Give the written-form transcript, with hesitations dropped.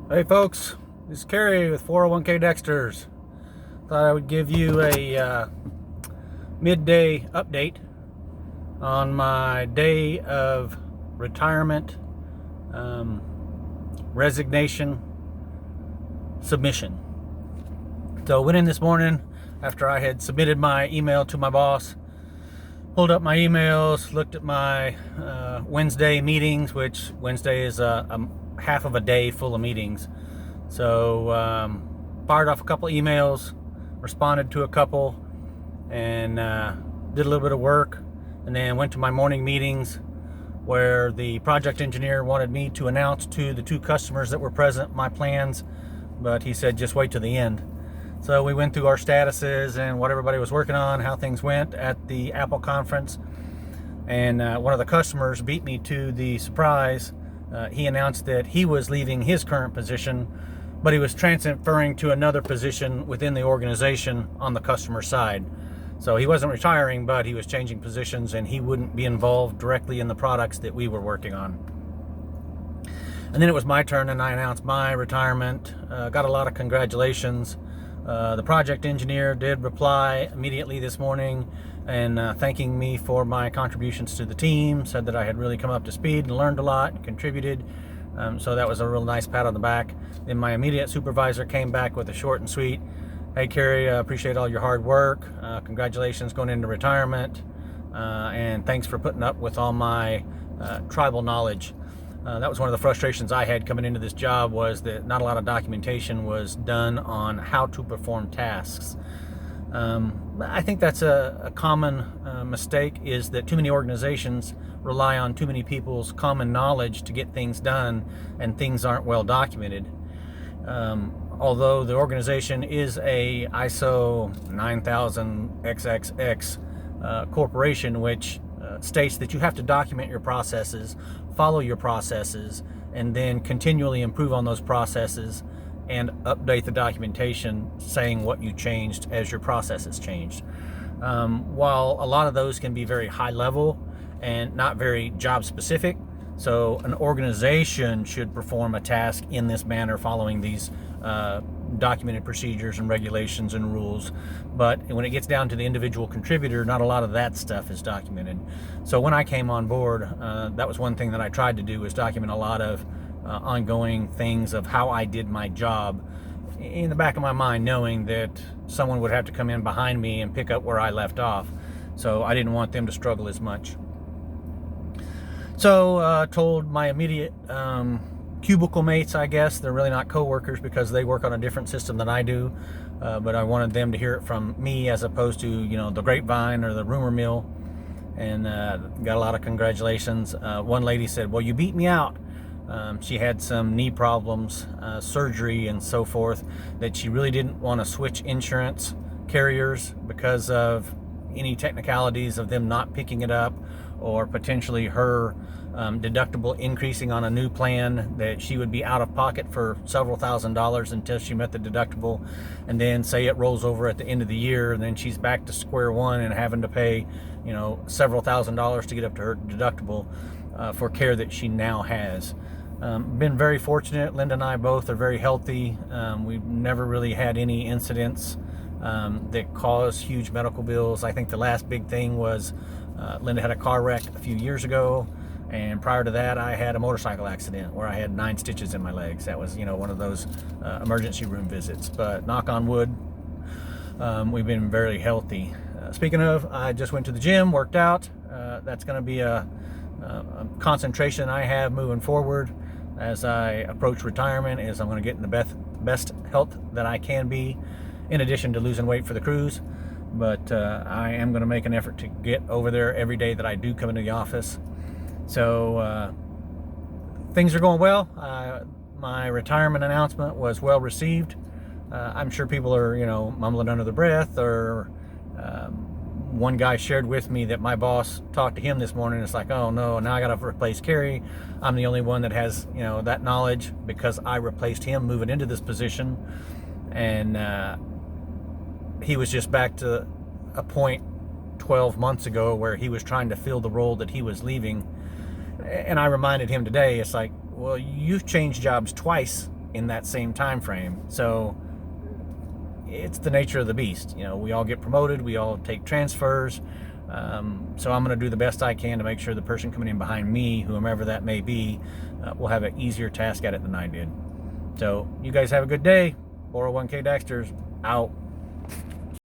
Hey folks, this is Kerry with 401k Dexters. Thought I would give you a midday update on my day of retirement, resignation, submission. So went in this morning after I had submitted my email to my boss, pulled up my emails, looked at my Wednesday meetings, which Wednesday is a half of a day full of meetings. So fired off a couple emails, responded to a couple, and did a little bit of work, and then went to my morning meetings where the project engineer wanted me to announce to the two customers that were present my plans, but he said just wait till the end. So we went through our statuses and what everybody was working on, how things went at the Apple conference, and one of the customers beat me to the surprise. He announced that he was leaving his current position, but he was transferring to another position within the organization on the customer side. So he wasn't retiring, but he was changing positions, and he wouldn't be involved directly in the products that we were working on. And then it was my turn, and I announced my retirement. Got a lot of congratulations. The project engineer did reply immediately this morning and thanking me for my contributions to the team, said that I had really come up to speed and learned a lot and contributed. So that was a real nice pat on the back. Then my immediate supervisor came back with a short and sweet, "Hey Kerry, appreciate all your hard work. Congratulations going into retirement. And thanks for putting up with all my tribal knowledge." That was one of the frustrations I had coming into this job, was that not a lot of documentation was done on how to perform tasks. I think that's a common mistake, is that too many organizations rely on too many people's common knowledge to get things done, and things aren't well documented. Although the organization is a ISO 9000 XXX corporation, which states that you have to document your processes, follow your processes, and then continually improve on those processes and update the documentation saying what you changed as your processes changed. While a lot of those can be very high level and not very job specific, so an organization should perform a task in this manner following these documented procedures and regulations and rules. But when it gets down to the individual contributor, not a lot of that stuff is documented. So when I came on board, that was one thing that I tried to do, was document a lot of ongoing things of how I did my job, in the back of my mind knowing that someone would have to come in behind me and pick up where I left off. So I didn't want them to struggle as much. So told my immediate cubicle mates, I guess, they're really not co-workers because they work on a different system than I do, but I wanted them to hear it from me as opposed to, the grapevine or the rumor mill, and got a lot of congratulations. One lady said, "Well, you beat me out." She had some knee problems, surgery and so forth, that she really didn't want to switch insurance carriers because of any technicalities of them not picking it up, or potentially her deductible increasing on a new plan, that she would be out of pocket for several $1,000s until she met the deductible, and then say it rolls over at the end of the year, and then she's back to square one and having to pay several $1,000s to get up to her deductible for care that she now has. Been very fortunate. Linda and I both are very healthy. We've never really had any incidents that cause huge medical bills. I think the last big thing was Linda had a car wreck a few years ago, and prior to that I had a motorcycle accident where I had 9 stitches in my legs. That was one of those emergency room visits, but knock on wood, we've been very healthy. Speaking of, I just went to the gym, worked out. That's going to be a concentration I have moving forward as I approach retirement, is I'm going to get in the best health that I can be, in addition to losing weight for the cruise. But I am going to make an effort to get over there every day that I do come into the office. So things are going well. My retirement announcement was well received. I'm sure people are mumbling under their breath, or one guy shared with me that my boss talked to him this morning. It's like, oh no, now I got to replace Kerry. I'm the only one that has that knowledge, because I replaced him moving into this position. And he was just back to a point 12 months ago where he was trying to fill the role that he was leaving. And I reminded him today, it's like, well, you've changed jobs twice in that same time frame. So it's the nature of the beast. You know, we all get promoted, we all take transfers. So I'm going to do the best I can to make sure the person coming in behind me, whomever that may be, will have an easier task at it than I did. So you guys have a good day. 401k Daxter's out.